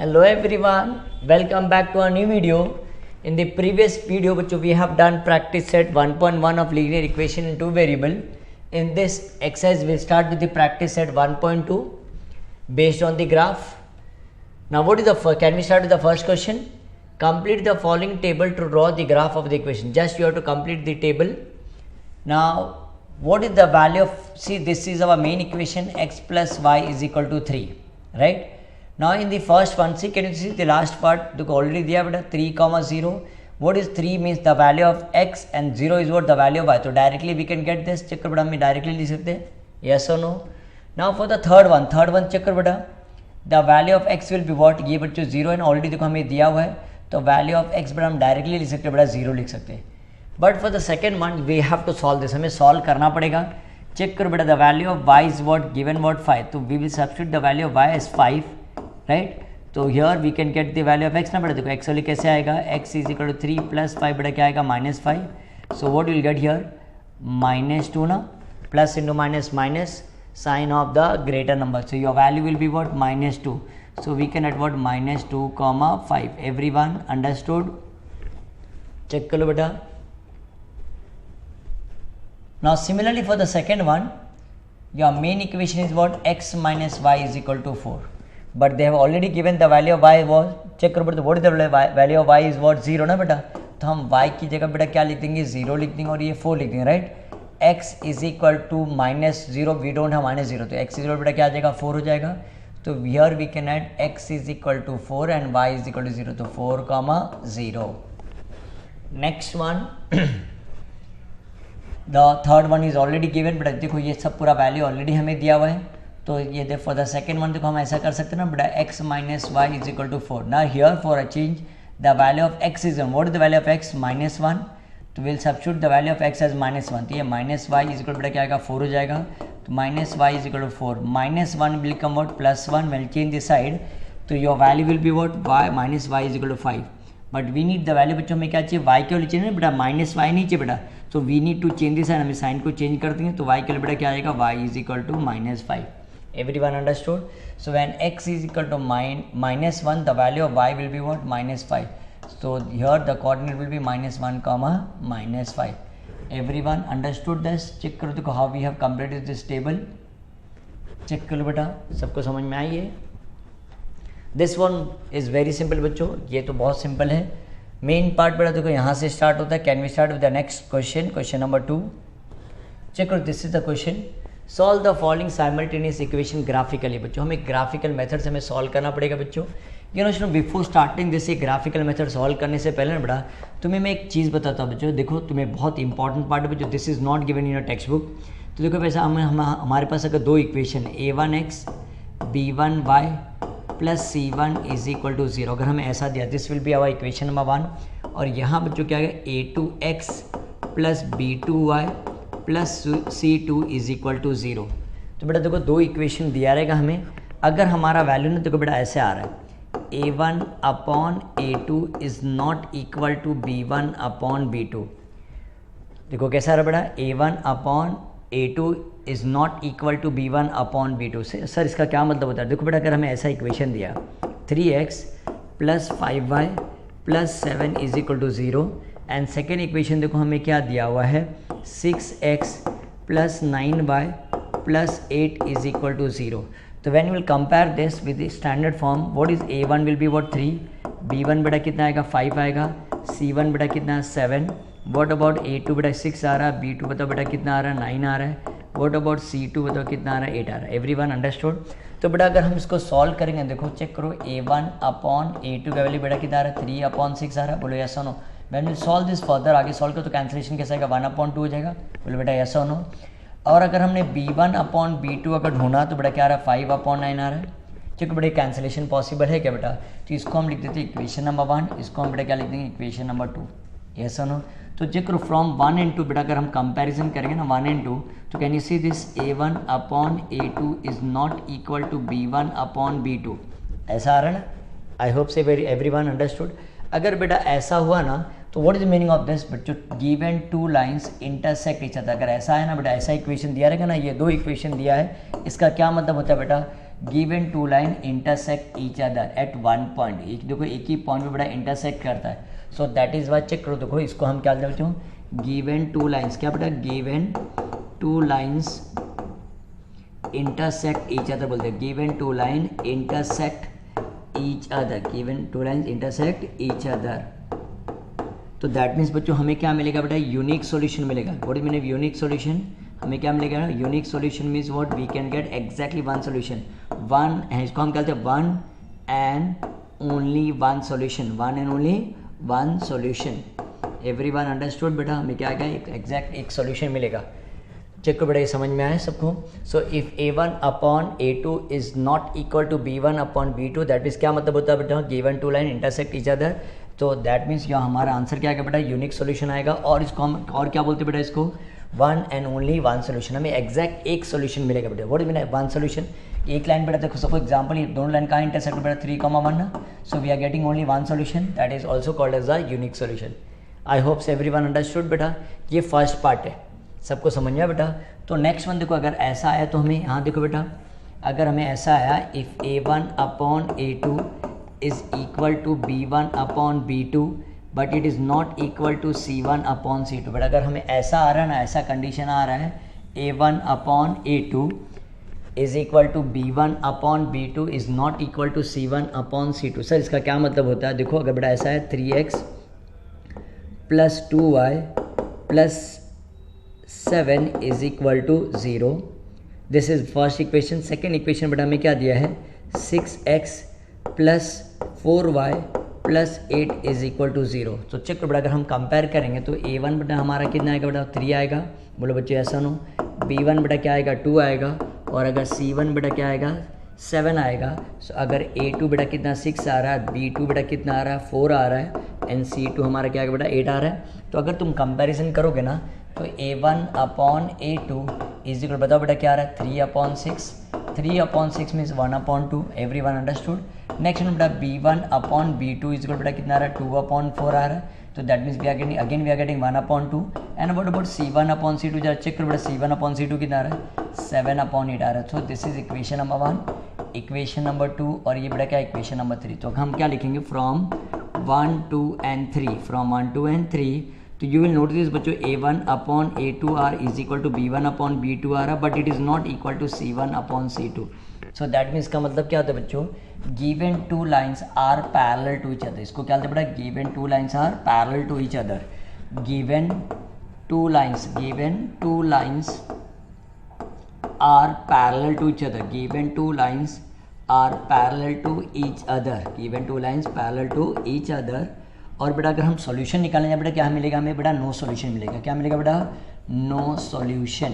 Hello everyone, welcome back to a new video. In the previous video bachcho we have done practice set 1.1 of linear equation in two variable. In this exercise we start with the practice set 1.2 based on the graph. Now what is the first, can we start with the first question? Complete the following table to draw the graph of the equation. Just you have to complete the table. Now what is the value of, see this is our main equation, x plus y is equal to 3, right? Now in the first one, see, can you see the last part? Look, already दिया बेटा 3, 0. What is 3 means the value of x and 0 is what the value of y. So directly we can get this. Check कर बेटा, हम directly लिख सकते हैं, yes or no. Now for the third one check कर बेटा, the value of x will be what, ये बच्चों 0 है ना, already देखो हमें दिया हुआ है, तो value of x बेटा हम directly लिख सकते हैं बेटा 0 लिख सकते हैं. But for the second one we have to solve this, हमें solve करना पड़ेगा. Check करो बेटा, the value of y is what, given what 5, तो we will substitute the value of y as 5, right? तो here we can get the value of x ना बेटा, देखो x वाली कैसे आएगा, x is equal to 3 plus 5 बेटा क्या आएगा -5. So what you will get here, -2 ना, plus into minus sign of the greater number. So your value will be what, -2. So we can add what, -2, 5. Everyone understood? Check कर लो बेटा. Now similarly for the second one, your main equation is what, x minus y is equal to 4. But they have already given the value of y was, check करो बेटा, what is the value of y is what, 0 ना बेटा, तो हम y की जगह बेटा क्या लिख देंगे, 0 लिख देंगे और ये 4 लिख देंगे, right? x is equal to -0, we don't have -0, तो x is equal बेटा क्या आ जाएगा, 4 हो जाएगा. तो here we can add x is equal to 4 and y is equal to 0, तो 4, 0. Next one the third one is already given, बेटा देखो ये सब पूरा वैल्यू ऑलरेडी हमें दिया हुआ है, तो ये देखो फॉर द सेकेंड वन देखो हम ऐसा कर सकते हैं ना बेटा, x minus y is equal to 4. Now here for a change the value of x is 1. What is the value of x? -1. तो we'll substitute the value of x as -1. तो ये -y is equal बेटा क्या आएगा, 4 हो जाएगा. तो -y is equal to 4. -1 will become what, +1. When change the side, तो your value will be what, y minus y is equal to 5. But we need the value बच्चों में क्या चाहिए, y के लिए चाहिए ना बेटा, -y नहीं चाहिए बेटा, तो we need to change this sign, हमें साइन को चेंज कर देंगे, तो y के लिए बेटा क्या आएगा, y is equal to -5. Everyone understood? So when x is equal to -1 the value of y will be what, -5. So here the coordinate will be -1, -5. Everyone understood this? Check करो देखो how we have completed this table. Check करो बेटा, सबको समझ में आई है? This one is very simple बच्चों, ये तो बहुत सिंपल है. मेन पार्ट बेटा देखो यहाँ से स्टार्ट होता है. Can we start with the next question, question number 2. Check करो, this is the question. Solve the following simultaneous equation graphically. बच्चों हमें ग्राफिकल मेथड से हमें सॉल्व करना पड़ेगा बच्चों. You know before starting this graphical method solve करने से पहले ना बेटा तुम्हें मैं एक चीज़ बताता हूँ बच्चों. देखो तुम्हें बहुत इंपॉर्टेंट पार्ट है बच्चों, this is not given in your textbook. तो देखो वैसा हमारे पास अगर दो equation a1x b1y plus c1 is equal to 0, अगर हमें ऐसा दिया, this will be our equation number 1. और यहाँ बच्चों क्या है, a2x plus b2y plus c2 is equal to 0. तो बेटा देखो दो इक्वेशन दिया रहेगा हमें. अगर हमारा वैल्यू ना देखो बेटा ऐसे आ रहा है, a1 upon a2 is not equal to b1 upon b2. देखो कैसा आ रहा है बेटा, a1 upon a2 is not equal to b1 upon b2 से. सर इसका क्या मतलब होता है? देखो बेटा अगर हमें ऐसा इक्वेशन दिया 3x plus 5y plus 7 is equal to 0, and second equation देखो हमें क्या दिया हुआ है 6x plus 9y plus 8 is equal to 0. तो when will compare this with the standard form, what is a1 will be what 3, b1 बेटा कितना आएगा 5 आएगा, c1 बेटा कितना 7, वॉट अबाउट a2 बेटा 6 आ रहा है, b2 बताओ बेटा कितना आ रहा है 9 आ रहा है, वॉट अबाउट c2 बताओ कितना आ रहा है 8 आ रहा है. Everyone understood? तो बेटा अगर हम इसको सॉल्व करेंगे देखो चेक करो, a1 अपॉन a2 का वैल्यू बेटा कितना आ रहा है 3 अपॉन 6 आ रहा है, बोलो यस और no. When will solve this further, आगे सॉल्व करो तो कैंसिलेशन कैसा आएगा 1 अपॉन 2 हो जाएगा, बोलो बेटा यस और नो. और अगर हमने b1 अपॉन b2 अगर ढूंढा तो बेटा क्या आ रहा है 5 अपॉन 9 आ रहा है. चलो बेटा कैंसिलेशन पॉसिबल है क्या बेटा? तो इसको हम लिख देते हैं इक्वेशन नंबर 1, इसको हम बेटा क्या लिख देंगे इक्वेशन नंबर 2. यस और नो? तो चेक करो फ्रॉम 1 and 2 बेटा अगर हम कंपैरिजन करेंगे ना 1 and 2, तो can you see this a1 upon a2 is not equal to b1 upon b2. ऐसा आ रहा है ना? I hope so everyone understood. अगर बेटा ऐसा हुआ ना तो what is the meaning of this बच्चों, given two lines intersect each other. अगर ऐसा है ना बेटा, ऐसा इक्वेशन दिया रहेगा ना, ये दो इक्वेशन दिया है, इसका क्या मतलब होता है बेटा, given two line intersect each other at one point, एक देखो एक ही पॉइंट पे बड़ा इंटरसेक्ट करता है, so that is why check करो, देखो इसको हम क्या बोलते हैं, गिवन टू लाइन्स, क्या बेटा given two lines intersect each other बोलते हैं, given two line intersect each other, given two lines intersect each other. तो दैट मीन्स बच्चों हमें क्या मिलेगा बेटा, यूनिक सॉल्यूशन मिलेगा। What is mean unique solution, हमें क्या मिलेगा, unique solution means what, we can get exactly one solution, one है, इसको हम कहते हैं one and only one solution, one and only one solution. Everyone understood बेटा, हमें क्या आएगा, एक एग्जैक्ट एक सॉल्यूशन मिलेगा। चेक को बेटा ये समझ में आया सबको। So if a1 upon a2 is not equal to b1 upon b2, that means क्या मतलब होता है बेटा, given two line intersect each other, तो दैट मीन्स यहाँ हमारा आंसर क्या आएगा बेटा, यूनिक सॉल्यूशन आएगा। और इसको हम और क्या बोलते हैं बेटा, इसको one and only one solution, हमें एग्जैक्ट एक सॉल्यूशन मिलेगा बेटा। What is mean one solution, एक लाइन बेटा देखो सपोज एग्जांपल, ये दोनों लाइन का इंटरसेक्ट बेटा 3,1 ना, so we are getting only one solution, that is also called as a unique solution. I hope everyone understood बेटा, ये फर्स्ट पार्ट है, सबको समझ में बेटा। तो नेक्स्ट वन देखो, अगर ऐसा आया तो हमें यहाँ देखो बेटा, अगर हमें ऐसा आया if a1 upon a2 is equal to b1 upon b2 but it is not equal to c1 upon c2, but अगर हमें ऐसा आ रहा है ना, ऐसा कंडीशन आ रहा है a1 upon a2 is equal to b1 upon b2 is not equal to c1 upon c2, sir इसका क्या मतलब होता है, देखो अगर बेटा ऐसा है 3x plus 2y plus 7 is equal to 0, this is first equation. Second equation बेटा हमें क्या दिया है, 6x plus 4y plus 8 is equal to 0। तो चेक करो बेटा, अगर हम कंपेयर करेंगे तो a1 बेटा हमारा कितना आएगा बेटा, 3 आएगा, बोलो बच्चे ऐसा नो, b1 बेटा क्या आएगा, 2 आएगा, और अगर c1 बेटा क्या आएगा, 7 आएगा। सो अगर a2 बेटा कितना 6 आ रहा है, b2 बेटा कितना आ रहा है, 4 आ रहा है, एंड c2 हमारा क्या आएगा बेटा 8 आ रहा है। तो अगर तुम कंपैरिजन करोगे ना तो a1 upon a2 is equal, बताओ बेटा क्या आ रहा है, 3 upon 6, 3 upon 6 means 1 upon 2, every one understood. Next बेटा b1 upon b2 is equal बेटा कितना आ रहा है, 2 अपॉन 4 आ रहा है, तो that means we are getting again we are getting 1 upon 2। And what about c1 upon c2, जरा चेक करो बेटा c1 अपॉन c2 कितना आ रहा है, 7 अपॉन 8 आ रहा है। सो this is equation number 1, equation number 2, और ये बेटा क्या इक्वेशन नंबर 3। तो हम क्या लिखेंगे, फ्रॉम 1 2 एंड 3, फ्रॉम 1 2 एंड 3, तो यू विल नोटिस बच्चों a1 upon a2 are is equal to b1 upon b2 आ रहा, but it is not equal to c1 upon c2। So that means का मतलब क्या होता है बच्चों, given two lines are parallel to each other, इसको क्या बोलते हैं बेटा, given two lines are parallel to each other, given two lines are parallel to each other, given two lines are parallel to each other, given two lines parallel to each other. और बेटा अगर हम solution निकालें जाए बेटा क्या मिलेगा हमें बेटा, नो सॉल्यूशन मिलेगा। क्या मिलेगा बेटा, नो सॉल्यूशन,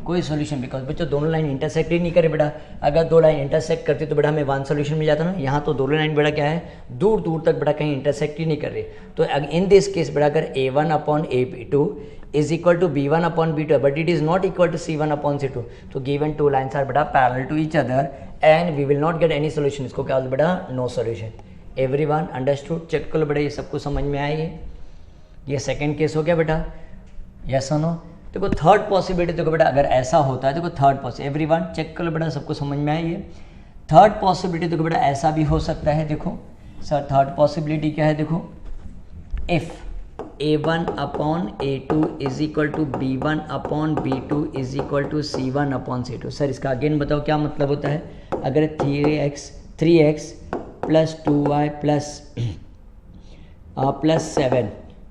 कोई सॉल्यूशन, बिकॉज बच्चों दोनों लाइन इंटरसेक्ट ही नहीं करे बेटा। अगर दो लाइन इंटरसेक्ट करती तो बेटा हमें वन सॉल्यूशन मिल जाता ना, यहाँ तो दोनों लाइन बेटा क्या है, दूर दूर तक बेटा कहीं इंटरसेक्ट ही नहीं कर रही। तो इन दिस केस बेटा अगर a1 upon a2 is equal to b1 upon b2 but it is not equal to c1 upon c2, तो गिवन टू लाइन्स आर बेटा parallel to each other and we will not get any solution, इसको क्या बोलते बेटा, no solution. Everyone understood, check करो बेटा ये सबको समझ में आया ये सेकंड केस हो गया बेटा, यस और नो। देखो थर्ड पॉसिबिलिटी देखो बेटा, अगर ऐसा होता है देखो थर्ड पॉसिबिलिटी, एवरीवन चेक करो बेटा सबको समझ में आया ये थर्ड पॉसिबिलिटी। देखो बेटा ऐसा भी हो सकता है, देखो सर थर्ड पॉसिबिलिटी क्या है, देखो if a1 upon a2 is equal to b1 upon b2 is equal to c1 upon c2। Sir इसका अगेन बताओ क्या मतलब होता है, अगर 3x plus 2y plus 7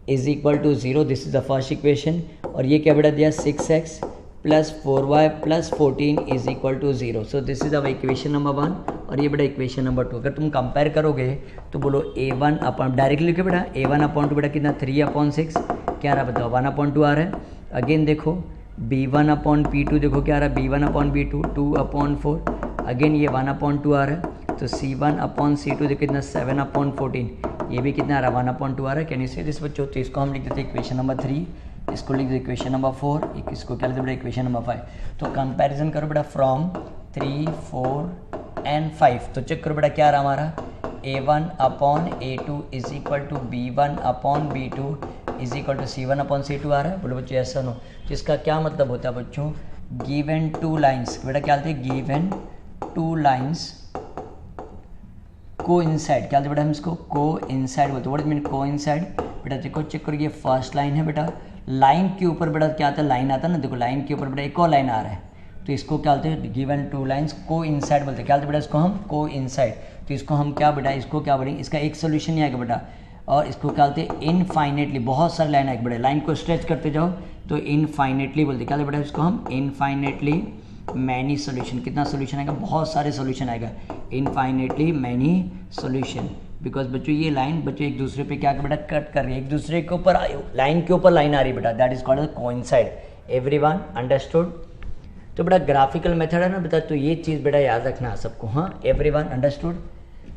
is equal to 0, this is the first equation. और ये क्या बेटा दिया, 6x plus 4y plus 14 is equal to 0, so this is our equation number 1। और ये बेटा इक्वेशन नंबर 2। अगर तुम कंपेयर करोगे तो बोलो a1 अपॉन, डायरेक्टली लिखो बेटा a1 अपॉन 2 बेटा कितना, 3 अपॉन 6 क्या रहा बताओ, 1 अपॉन 2 आ रहा है। अगेन देखो b1 अपॉन p2 देखो क्या आ रहा है, b1 upon b2 2 upon 4, again ये 1 अपॉन 2 आ रहा है। तो c1 अपॉन c2 देखो कितना 7 अपॉन 14, ये भी कितना आ रहा है 1 अपॉन 2 आ रहा है। कैन यू से दिस बच्चों, तो इसको हम लिख देते हैं इक्वेशन नंबर 3, इसको लिख दो इक्वेशन नंबर 4, इसको क्या लिखते बेटा इक्वेशन नंबर 5। तो कंपैरिजन करो बेटा फ्रॉम 3 4 एंड 5, तो चेक करो बेटा क्या रहा हमारा, a1 upon a2 is equal to b1 upon b2 is equal to c1 upon c2 आ रहा है। बोलो बच्चों ऐसा नो, तो इसका क्या मतलब होता है बच्चों, गिवन टू लाइन्स बेटा क्या बोलते हैं, गिवन टू लाइन्स को इनसाइड, क्या बेटा हम इसको को इनसाइड बोलते हैं। व्हाट मीन को इनसाइड? बेटा देखो चेक करो, ये फर्स्ट लाइन है बेटा, लाइन के ऊपर बेटा क्या आता है, लाइन आता है ना, देखो लाइन के ऊपर बेटा एक और लाइन आ रहा है, तो इसको क्या बोलते हैं, गिवन टू लाइन्स को इनसाइड बोलते हैं। क्या बोलते हैं बेटा इसको हम को इनसाइड, तो इसको हम क्या बेटा, इसको क्या बोलेंगे, इसका एक सोल्यूशन ही आएगा बेटा, और इसको क्या बोलते हैं इनफाइनेटली, बहुत सारे लाइन आएगा बेटा, लाइन को स्ट्रेच करते जाओ तो इनफाइनेटली बोलते हैं। क्या बेटा इसको हम इनफाइनेटली मैनी सोल्यूशन, कितना सोल्यूशन आएगा, बहुत सारे सोल्यूशन आएगा, इनफाइनेटली मैनी सोल्यूशन। बिकॉज बच्चों ये लाइन बच्चों एक दूसरे पे क्या बेटा कट कर रही है, एक दूसरे के ऊपर लाइन के ऊपर लाइन आ रही है बेटा, that is called coincide. Everyone understood? तो बेटा ग्राफिकल मेथड है ना बेटा, तो ये चीज़ बेटा याद रखना सबको। हाँ एवरीवन अंडरस्टूड?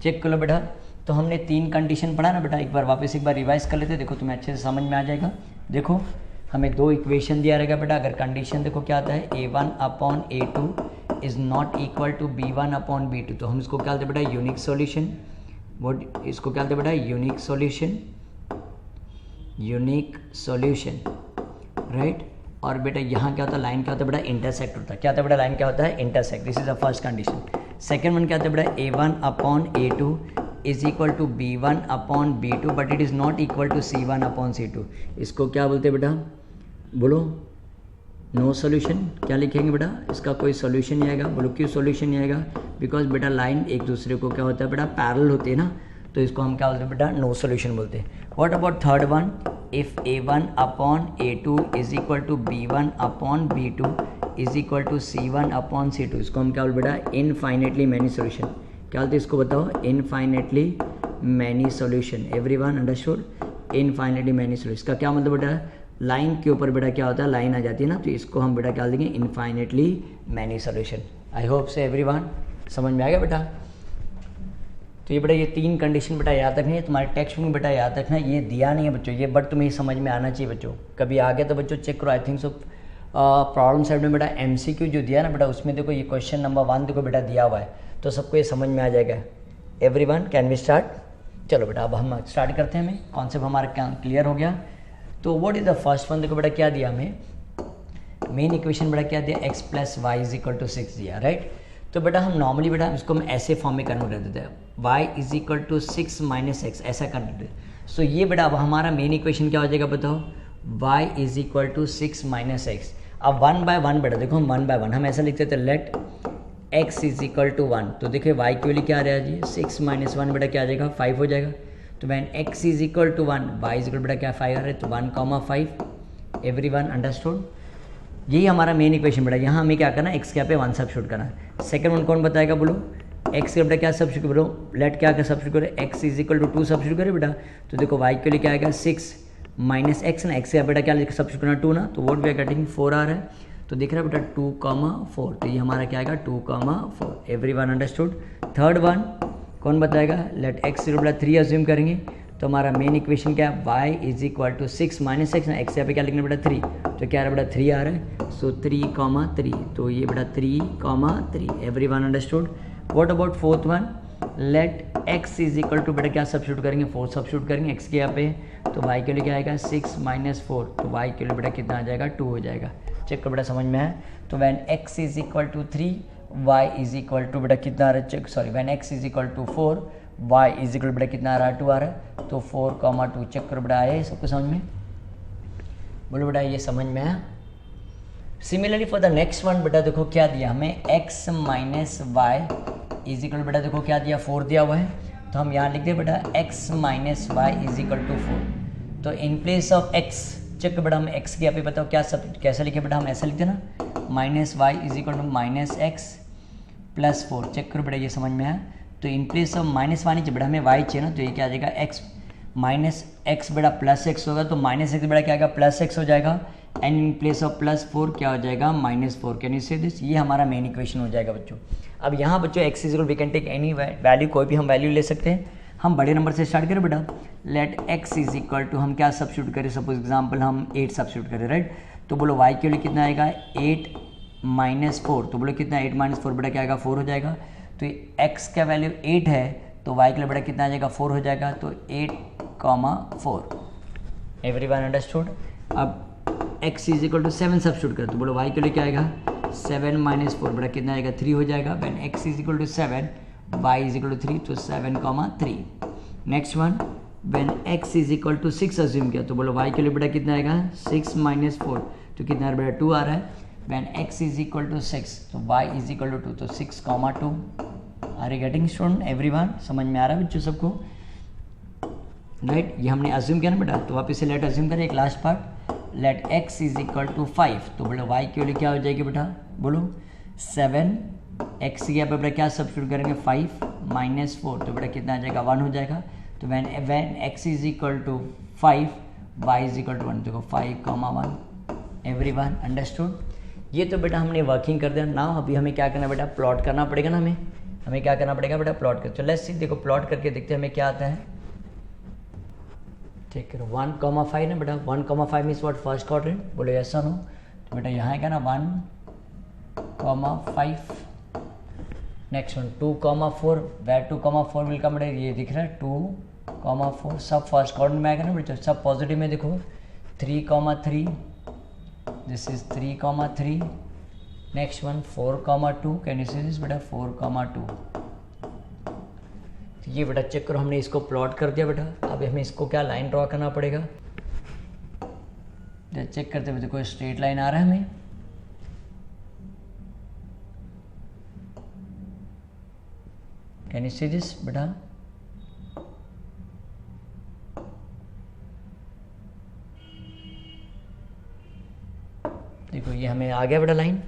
चेक कर लो बेटा, तो हमने 3 कंडीशन पढ़ा ना बेटा, एक बार वापस एक बार रिवाइज कर लेते, देखो तुम्हें अच्छे से समझ में आ जाएगा। देखो हमें 2 इक्वेशन दिया रहेगा बेटा, अगर कंडीशन देखो क्या आता है, a1/a2 is not equal to b1/b2, तो हम इसको क्या बोलते हैं बेटा, यूनिक सॉल्यूशन। व्हाट इसको क्या बोलते हैं बेटा, unique solution, unique solution, right. और बेटा यहाँ क्या होता है, लाइन क्या होता है बेटा, इंटरसेक्ट होता है। क्या होता है बेटा, लाइन क्या होता है, intersect. This is the first condition. Second one क्या होता है बेटा, a1/a2 is equal to b1/b2 but it is not equal to c1/c2। इसको क्या बोलते हैं बेटा, बोलो, नो सोल्यूशन। क्या लिखेंगे बेटा, इसका कोई सोल्यूशन नहीं आएगा। बोलो क्यों सोल्यूशन नहीं आएगा, बिकॉज बेटा लाइन एक दूसरे को क्या होता है बेटा, पैरेलल होती है ना, तो इसको हम क्या बोलते हैं बेटा, नो सोल्यूशन बोलते हैं। What about third one, if a1/a2 is equal to b1/b2 is equal to c1/c2, इसको हम क्या बोलते बेटा, इनफाइनेटली मैनी सोल्यूशन। क्या बोलते हैं इसको बताओ, infinitely many solution. Everyone understood? Infinitely many solution, इसका क्या मतलब बेटा, लाइन के ऊपर बेटा क्या होता है, लाइन आ जाती है ना, तो इसको हम बेटा क्या देंगे, इनफाइनेटली मैनी सोल्यूशन। आई होप से एवरीवन समझ में आ गया बेटा। तो ये बेटा ये 3 कंडीशन बेटा याद रखनी है, तुम्हारे टेक्स्ट में बेटा याद रखना, ये दिया नहीं है बच्चों ये, बट तुम्हें समझ में आना चाहिए बच्चों। कभी आ गया तो बच्चों चेक करो, I think so problem side में बेटा MCQ जो दिया ना बेटा, उसमें देखो ये क्वेश्चन नंबर 1 देखो बेटा दिया हुआ है, तो सबको ये समझ में आ जाएगा। Everyone can we start? चलो बेटा अब हम स्टार्ट करते हैं, हमें कॉन्सेप्ट हमारा क्लियर हो गया। तो what is the first one, देखो बेटा क्या दिया हमें, मेन इक्वेशन बेटा क्या दिया, x + y = 6 दिया, राइट। तो बेटा हम नॉर्मली बेटा इसको हम ऐसे फॉर्म में कन्वर्ट कर देते हैं, y = 6 - x, ऐसा कर देते हैं। सो ये बेटा अब हमारा मेन इक्वेशन क्या हो जाएगा बताओ, y = 6 - x। अब 1 by 1 बेटा देखो, हम 1 by 1 हम ऐसा लिखते थे, लेट x = 1, तो देखिए y के लिए क्या आ रहा है जी, 6 - 1 बेटा क्या आ जाएगा, 5 हो जाएगा। तो वैन x = 1, y बेटा क्या 5 आ रहा है, तो 1, 5। Everyone understood? यही हमारा मेन इक्वेशन बेटा, यहाँ हमें क्या करना है, x के यहाँ पे 1 सब्स्टिट्यूट करना है। सेकंड वन कौन बताएगा बोलो, x के बेटा क्या सब्स्टिट्यूट बोलो, लेट क्या सब्स्टिट्यूट करे, x = 2 सब्स्टिट्यूट करे बेटा, तो देखो y के लिए क्या आएगा 6 - x ना, x का बेटा क्या सब्स्टिट्यूट करना 2 ना, तो व्हाट वी आर गेटिंग 4 आ रहा है। तो दिख रहा है बेटा 2, 4, तो ये हमारा क्या आएगा 2, 4। Everyone understood? थर्ड वन कौन बताएगा, लेट x बेटा 3 अज्यूम करेंगे, तो हमारा मेन इक्वेशन क्या है, y = 6 - x ना, x यहाँ पे क्या लिखना बेटा 3, तो क्या आ रहा है बेटा 3 आ रहा है, सो 3, 3, तो ये बेटा 3, 3। Everyone understood? What about fourth one, let x = बेटा क्या सब्स्टिट्यूट करेंगे, 4 सब्स्टिट्यूट करेंगे x के यहाँ पे, तो y के लिए क्या आएगा 6 - 4, तो y के लिए बेटा कितना आ जाएगा 2 हो जाएगा। चेक करो बेटा समझ में है। तो वैन x = 3, y = बेटा कितना आ रहा है, check sorry, van x = 4, y बेटा कितना आ रहा है 2 आ रहा है, तो 4, 2। चेक करो बेटा आए सबको समझ में, बोलो बेटा ये समझ में है। Similarly for the next one बेटा देखो क्या दिया हमें, x - y बेटा देखो क्या दिया 4 दिया हुआ है, तो हम यहाँ लिख दें बेटा x - y = 4। तो in place of x, check बेटा हम x के यहाँ पे बताओ क्या सब कैसा लिखे बेटा, हम ऐसा लिखते ना, -y = -x + 4। चेक करो बेटा ये समझ में आया। तो इन प्लेस ऑफ -y नीचे बेटा हमें y चाहिए ना, तो ये क्या आ जाएगा x -x बेटा +x होगा, तो -x बेटा क्या आएगा +x हो जाएगा, एंड इन प्लेस ऑफ +4 क्या हो जाएगा -4। कैन यू से दिस, ये हमारा मेन इक्वेशन हो जाएगा बच्चों। अब यहाँ बच्चों x we can take any value, कोई भी हम वैल्यू ले सकते हैं। हम बड़े नंबर से स्टार्ट करें बेटा, लेट x = हम क्या सब्स्टिट्यूट करें, सपोज एग्जांपल हम 8 सब्स्टिट्यूट करें, राइट। तो बोलो y के लिए कितना आएगा 8 - 4, तो बोलो कितना 8 - 4 बेटा क्या आएगा 4 हो जाएगा। तो x का वैल्यू 8 है, तो y के लिए बेटा कितना आ जाएगा 4 हो जाएगा, तो 8, 4। Everyone understood? अब x = 7 सब्स्टिट्यूट करें, तो बोलो y के लिए क्या आएगा 7 माइनस 4 बेटा कितना आएगा 3 हो जाएगा। When x is equal to 7 y is equal to 3 तो 7,3। Next one when x is equal to 6 assume किया तो बोलो y के लिए बेटा कितना आएगा 6 माइनस 4 तो कितना बेटा 2 आ रहा है। When x is equal to 6 तो y इज इक्वल टू 2 तो 6,2। Are you getting student everyone? समझ में आ रहा है बच्चों सबको? राइट, ये हमने अज्यूम किया ना बेटा, तो वापस से लेट अज्यूम करें एक last part. Let x is equal to 5 तो बोलो y की वैल्यू क्या हो जाएगी बेटा, बोलो 7। x की यहाँ पे बेटा क्या सब्स्टिट्यूट करेंगे 5 माइनस 4 तो बेटा कितना आ जाएगा 1 हो जाएगा। तो when x is equal to 5 y is equal to 1 देखो 5,1। Everyone understood? ये तो बेटा हमने वर्किंग कर दिया ना। अभी हमें क्या करना बेटा, प्लॉट करना पड़ेगा ना। हमें क्या करना पड़ेगा बेटा, प्लॉट कर। तो लेट्स सी, देखो प्लॉट करके देखते हैं हमें क्या आता है। ठीक है 1,5 ना बेटा, 1,5 मीन्स व्हाट, फर्स्ट क्वाड्रेंट। बोलो यस और नो? तो बेटा यहाँ है ना 1,5। Next one 2,4 where 2,4 will come बेटा, ये दिख रहा है 2,4 सब फर्स्ट क्वाड्रेंट में आएगा ना बेटा, सब पॉजिटिव में। देखो 3,3 this is 3,3। Next one 4,2 can you see this बेटा 4,2। ये बेटा चेक करो, हमने इसको प्लॉट कर दिया बेटा। अब हमें इसको क्या लाइन ड्रॉ करना पड़ेगा, चेक करते हुए देखो स्ट्रेट लाइन आ रहा है हमें। कैन यू सी दिस बेटा? देखो ये हमें आ गया बेटा लाइन।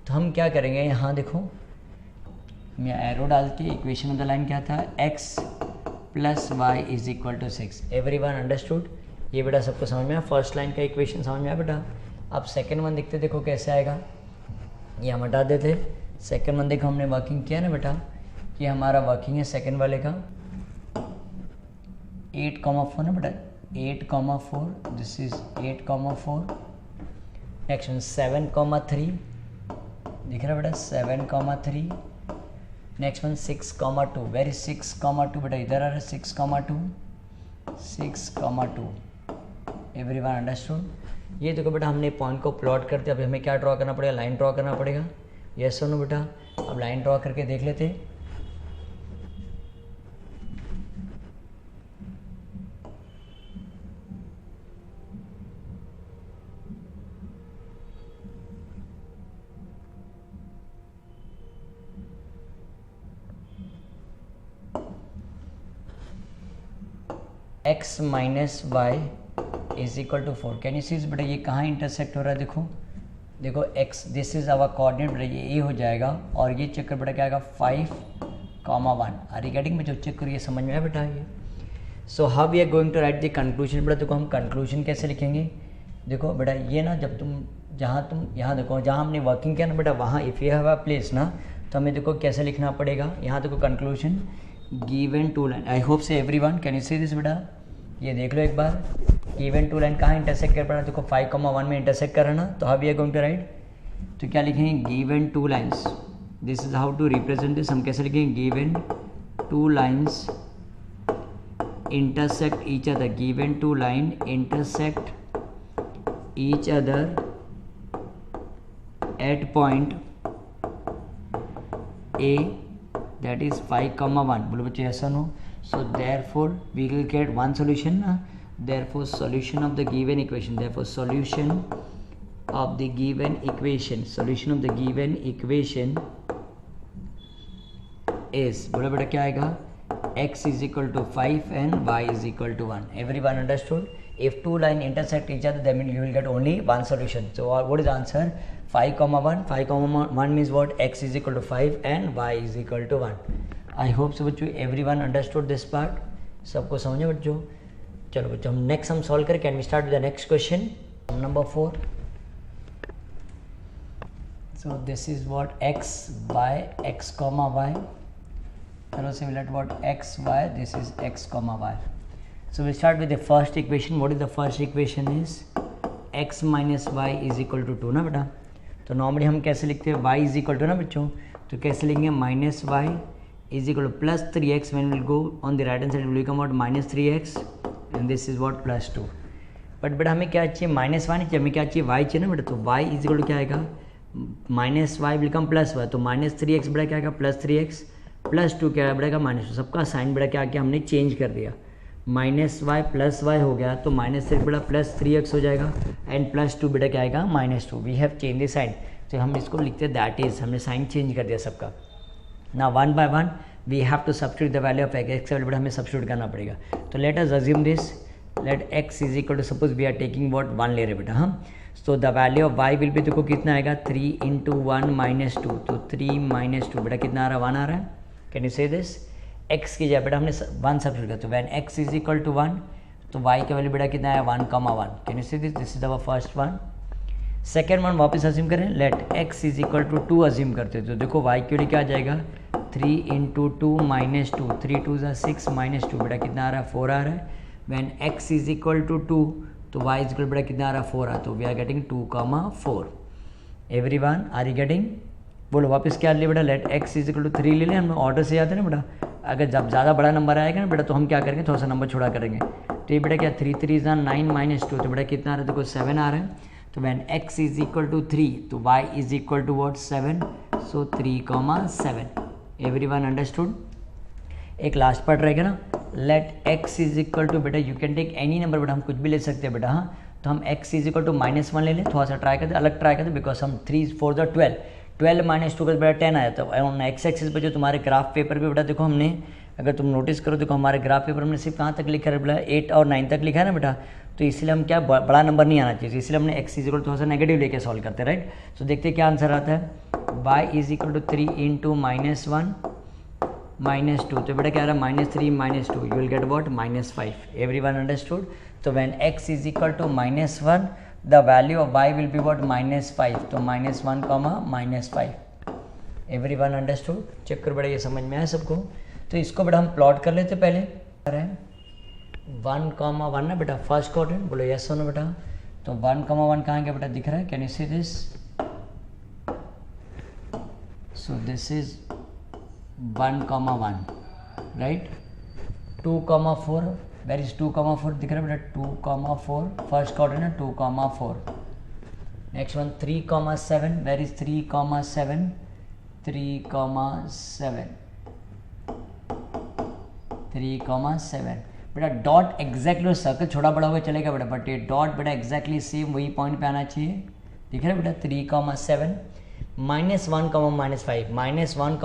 तो हम क्या करेंगे, यहाँ देखो मैं एरो डाल के इक्वेशन ऑफ द लाइन क्या था, x plus Y is equal to 6। Everyone understood? ये बेटा सबको समझ में आया? फर्स्ट लाइन का इक्वेशन समझ में आया बेटा? अब सेकंड वन देखते देखो कैसे आएगा, ये हम हटा देते। सेकंड वन देखो हमने वर्किंग किया ना बेटा, ये हमारा वर्किंग है सेकंड वाले का 8,4 ना बेटा, 8,4 दिस इज 8,4। नेक्स्ट वन 7,3 दिख रहा है बेटा 7,3। नेक्स्ट वन 6,2 वेरी 6,2 बेटा इधर आ रहा है 6,2। Everyone understood? ये देखो बेटा हमने पॉइंट को प्लॉट करते, अभी हमें क्या ड्रॉ करना पड़ेगा, लाइन ड्रॉ करना पड़ेगा। यस और नो बेटा? अब लाइन ड्रॉ करके देख लेते। x minus Y is equal to 4। Can you see बेटा ये कहाँ इंटरसेक्ट हो रहा है, देखो x this is our coordinate बेटा, ये a हो जाएगा और ये चेक कर बेटा क्या आएगा 5,1। Are you getting? बच्चों चेक करिए, समझ में आया बेटा ये? So how we are going to write the conclusion बेटा। देखो हम कंक्लूजन कैसे लिखेंगे, देखो बेटा ये ना जब तुम यहाँ देखो जहाँ हमने वर्किंग किया ना बेटा, वहाँ if you have a place ना, तो हमें देखो कैसे लिखना पड़ेगा। यहाँ देखो conclusion given two line, I hope so everyone can you see this बेटा? ये देख लो एक बार, गिवन टू लाइन कहाँ इंटरसेक्ट कर पड़ा, देखो 5,1 में इंटरसेक्ट कर रहा ना। तो how we are going to write, तो क्या लिखेंगे given two lines, this is how to represent this. हम कैसे लिखेंगे, given two lines intersect each other, given two line intersect each other at point A that is 5,1। बोलो बच्चे ऐसा नो। So therefore we will get one solution ना, therefore solution of the given equation, therefore solution of the given equation is, बोलो बेटा क्या आएगा, x is equal to 5 and y is equal to 1। Everyone understood? If two line intersect each other, then you will get only one solution. So what is the answer? 5,1। 5,1 means what? X is equal to 5 and y is equal to 1। I hope so बच्चों everyone understood this part। सबको समझे बच्चों? चलो बच्चों हम next हम solve करें। Can we start with the next question number 4। So this is what x by x comma y। चलो से let what x y, this is x comma y। So we start with the first equation। What is the first equation is x minus y is equal to 2 ना बेटा। तो normally हम कैसे लिखते हैं, y is equal to ना बच्चों, तो कैसे लिखेंगे minus y is equal to plus 3x, when we'll go on the right hand side will become what minus 3x and this is what plus 2। But बेटा हमें क्या चाहिए, माइनस y नहीं चाहिए, हमें क्या चाहिए y चाहिए ना बेटा। तो y is equal to क्या आएगा minus Y become plus Y, तो माइनस 3x बड़ा क्या आएगा प्लस 3x, प्लस 2 क्या बढ़ेगा माइनस 2, सबका साइन बड़ा क्या किया हमने चेंज कर दिया, माइनस वाई प्लस वाई हो गया, तो माइनस 3 बड़ा प्लस 3x हो जाएगा, एंड प्लस 2 बेटा क्या आएगा minus 2, we have change the sign, तो हम इसको लिखते हैं दैट इज, हमने साइन चेंज कर दिया सबका। ना one by one we have to substitute the value of x का बेटा हमें सब्स्टिट्यूट करना पड़ेगा। तो let us assume this, let x is equal to suppose we are taking what 1 ले रहे बेटा हम, so the value of y will be देखो कितना आएगा 3 इंटू 1 माइनस 2, तो 3 माइनस 2 बेटा कितना आ रहा है 1 आ रहा है, can you say this, x की जगह बेटा हमने 1 सब्स्टिट्यूट किया, तो when x is equal to 1 तो y का वैल्यू बेटा कितना है 1, 1, can you say this, this is our first one. Second one वापस अज्यूम करें, let x is equal to 2 assume करते, तो देखो y के लिए क्या आ जाएगा 3 इंटू 2 माइनस 2, 3 2 6 माइनस 2 बेटा कितना आ रहा है 4 आ रहा है, when x is equal to 2 तो y इज इक्वल बेटा कितना आ रहा है 4 आ, तो we are getting 2, 4। Everyone are you getting, बोलो वापस क्या ले बेटा, let x is equal to 3 ले लें, हम ऑर्डर से जाते हैं ना बेटा, अगर जब ज़्यादा बड़ा नंबर आएगा ना बेटा तो हम क्या करेंगे थोड़ा सा नंबर छोड़ा करेंगे, तो ये बेटा क्या 3 3 9 माइनस 2, तो बेटा कितना आ रहा है देखो 7 आ रहा है, तो when x is equal to 3 तो y is equal to what 7, so 3, 7। Everyone understood. एक लास्ट पार्ट रहेगा ना, let x is equal to बेटा you can take any number बेटा, हम कुछ भी ले सकते हैं बेटा, हाँ तो हम x इज इक्वल टू -1 ले लें, थोड़ा सा ट्राई करते अलग ट्राई करते, बिकॉज हम 3 4 12 12 माइनस 2 का बेटा 10 आया, तो ऑन एक्स एक्सिस पर जो तुम्हारे ग्राफ पेपर पे बेटा देखो हमने, अगर तुम नोटिस करो देखो हमारे ग्राफ पेपर हमने सिर्फ कहाँ तक लिखा है बेटा 8 और 9 तक लिखा है ना बेटा, तो इसलिए हम क्या बड़ा नंबर नहीं आना चाहिए, इसलिए हमने x इज इक्वल थोड़ा सा नेगेटिव लेके सॉल्व करते हैं, राइट। सो देखते क्या आंसर आता है, y is equal to 3 into -1 -2, तो बेटा क्या आ रहा है -3 -2, you will get what -5। Everyone understood. तो when x is equal to -1 the value of y will be what -5, तो -1, -5। Everyone understood. चेक करो बेटा ये समझ में आया सबको। तो इसको बेटा हम प्लॉट कर लेते पहले, 1, 1 ना बेटा फर्स्ट क्वाड्रेंट, बोलो यस हो ना बेटा, तो 1, 1 कहाँ गया बेटा दिख रहा है, can you see this, so this is 1, 1 right. 2, 4 where is 2, 4 दिख रहा है बेटा, 2, 4 फर्स्ट क्वाड्रेंट है 2, 4। नेक्स्ट वन 3, 7 वेर इज 3, 7 3, 7 बेटा डॉट एग्जैक्टली सर्कल छोटा बड़ा हुआ चलेगा बेटा, बट ये डॉट बेटा एग्जैक्टली सेम वही पॉइंट पे आना चाहिए, दिख रहा है बेटा 3, 7 -1, -5 -1,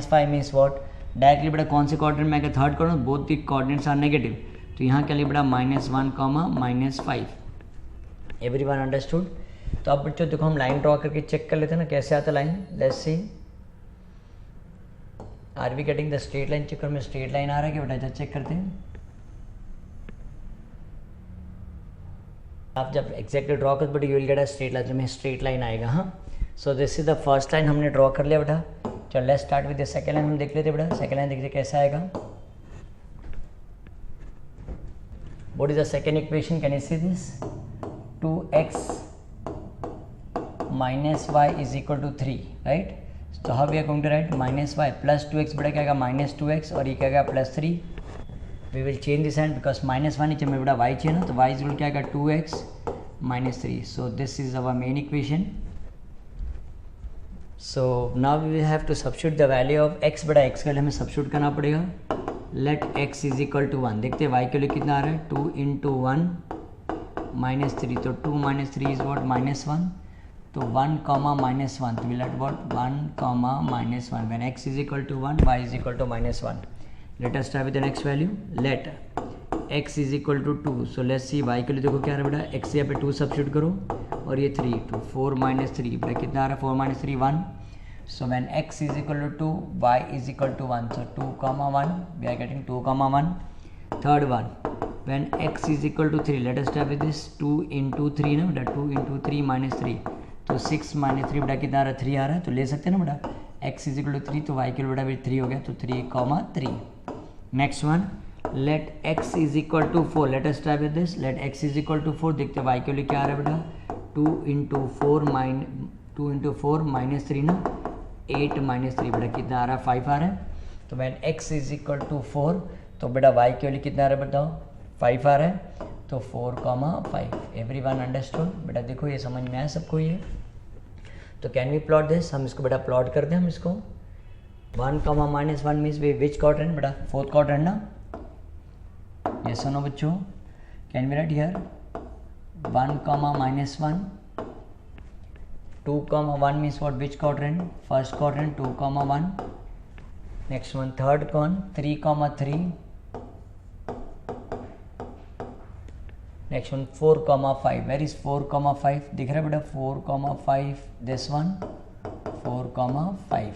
-5 मीन्स व्हाट, डायरेक्टली बेटा कौन से क्वाड्रेंट में आएगा third quadrant, both the coordinates are negative, तो यहाँ के लिए बेटा -1, -5। Everyone understood. तो अब बच्चों देखो हम लाइन ड्रॉ करके चेक कर लेते हैं ना कैसे आता line, let's see are we getting the straight line, check करो में स्ट्रेट लाइन आ रहा है क्या बेटा, चेक करते हैं। आप जब एग्जैक्टली ड्रॉ कर बेटा you will get a straight line, तो में स्ट्रेट लाइन आएगा, हाँ। So this is the first line हमने ड्रॉ कर लिया बेटा। चलो let's start with the second line, हम देख लेते बेटा सेकंड लाइन देखते कैसा आएगा। What is the second equation, can you see this, 2x - y is equal to 3 right. तो how we are going to write -y plus 2x बेटा क्या आएगा -2x और ये क्या आएगा +3। We will change this sign because -1 नीचे में बेटा y चाहिए ना, तो y इज इक्वल क्या आएगा 2x -3। So this is our main equation. So now we have to substitute the value of x, बेटा x के लिए हमें सब्स्टिट्यूट करना पड़ेगा। Let x is equal to 1, देखते हैं y के लिए कितना आ रहा है, 2 इंटू 1 -3, तो 2 - 3 इज वॉट -1, तो 1, -1, तो will what 1, -1 when x is equal to 1 y is equal to -1। Let us start with the next value, let x is equal to 2, so let's see y के लिए देखो क्या आ रहा है बेटा, x यहाँ पे 2 सब्स्टिट्यूट करो और ये 3, तो 4 - 3 बेटा कितना आ रहा है 4 - 3 1, so when x is equal to 2 y is equal to 1, so 2, 1 we are getting 2, 1। Third one when x is equal to 3, let us start with this 2 into 3 ना बेटा, 2 into 3 minus 3, तो 6 minus 3 बेटा कितना आ रहा है 3 आ रहा है, तो ले सकते हैं ना बेटा x is equal to 3, तो y के लिए बेटा भी 3 हो गया, तो 3, 3। Next one let x is equal to 4, let us start with this, let x is equal to 4, देखते हैं y के लिए क्या आ रहा है बेटा 2 into 4 minus 3 ना 8 minus 3 बेटा कितना आ रहा है 5 आ रहा है, तो when x is equal to 4 तो बेटा y के लिए कितना आ रहा है बताओ 5 आ रहा है, तो 4, 5। एवरीवन अंडरस्टूड बेटा, देखो ये समझ में आया सबको ये। तो कैन वी प्लॉट दिस, हम इसको बेटा प्लॉट कर दें हम इसको 1 comma minus 1 means which quadrant बेटा, फोर्थ क्वाड्रेंट ना, यस और नो बच्चों, can we write here 1 comma minus 1, 2 comma 1 means what, which quadrant, first quadrant 2 comma 1, next one third कॉन 3 comma 3, next one 4 comma 5, where is 4 comma 5, दिख रहा है बेटा 4 comma 5, this one 4 comma 5,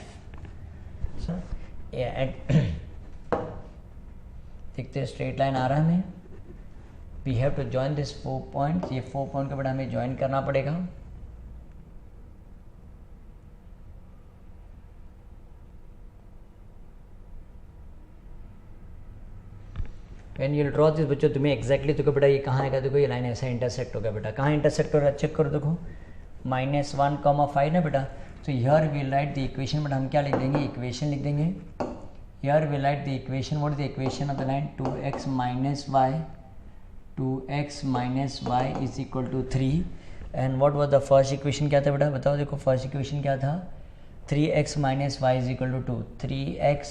देखते हैं स्ट्रेट लाइन आ रहा है हमें, we have to join this 4 point, ये 4 पॉइंट का बेटा हमें ज्वाइन करना पड़ेगा। व्हेन यू ड्रॉ दिस बच्चों, तुम्हें एक्जैक्टली देखो बेटा ये कहाँ आएगा, देखो ये लाइन ऐसा इंटरसेक्ट होगा बेटा, कहाँ इंटरसेक्ट हो रहा है चेक करो, देखो -1 कॉमा 5 ना बेटा, तो here we write the equation, बेटा हम क्या लिख देंगे, इक्वेशन लिख देंगे, here we write the equation, what is the equation of the line 2x minus y is equal to 3, and what was the first equation, क्या था बेटा बताओ, देखो फर्स्ट इक्वेशन क्या था, 3x minus y is equal to 2, 3x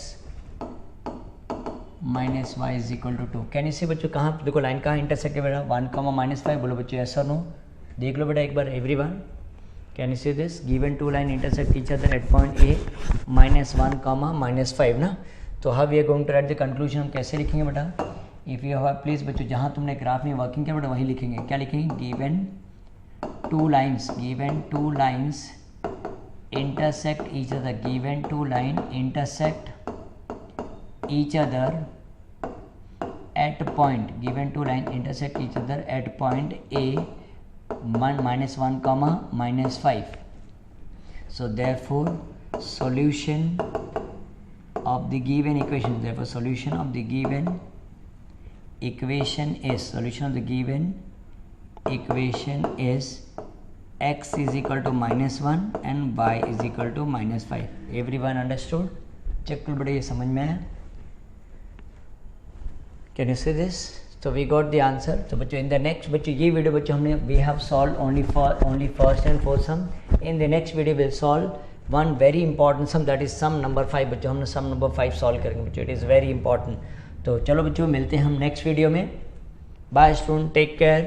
minus Y is equal to 2, can you see बच्चों कहाँ, देखो लाइन कहाँ इंटरसेक्ट है बेटा 1 कॉमा -5, बोलो बच्चों यस और नो, देख लो बेटा एक बार everyone, can you see this, given two line intersect each other at point A -1 comma -5 ना, तो how we are going to write the conclusion, हम कैसे लिखेंगे बेटा, इफ़ यू हैव प्लीज बच्चों जहाँ तुमने ग्राफ में वर्किंग किया बेटा वही लिखेंगे, क्या लिखेंगे, given two lines intersect each other, given two line intersect each other at point, given two line intersect each other at point A -1 comma -5, so therefore solution of the given equation, therefore solution of the given equation is x is equal to -1 and y is equal to -5, everyone understood, check कर बेटा ये समझ में आया, can you see this, so we got the answer, तो बच्चों in the next, बच्चों ये वीडियो बच्चों हमने we have solved only first and fourth sum, in the next video we'll solve one very important sum, that is sum number 5, बच्चों हमने sum number 5 solve करेंगे बच्चों, it is very important, तो चलो बच्चों मिलते हैं हम नेक्स्ट वीडियो में, बाय स्टूडेंट, टेक केयर।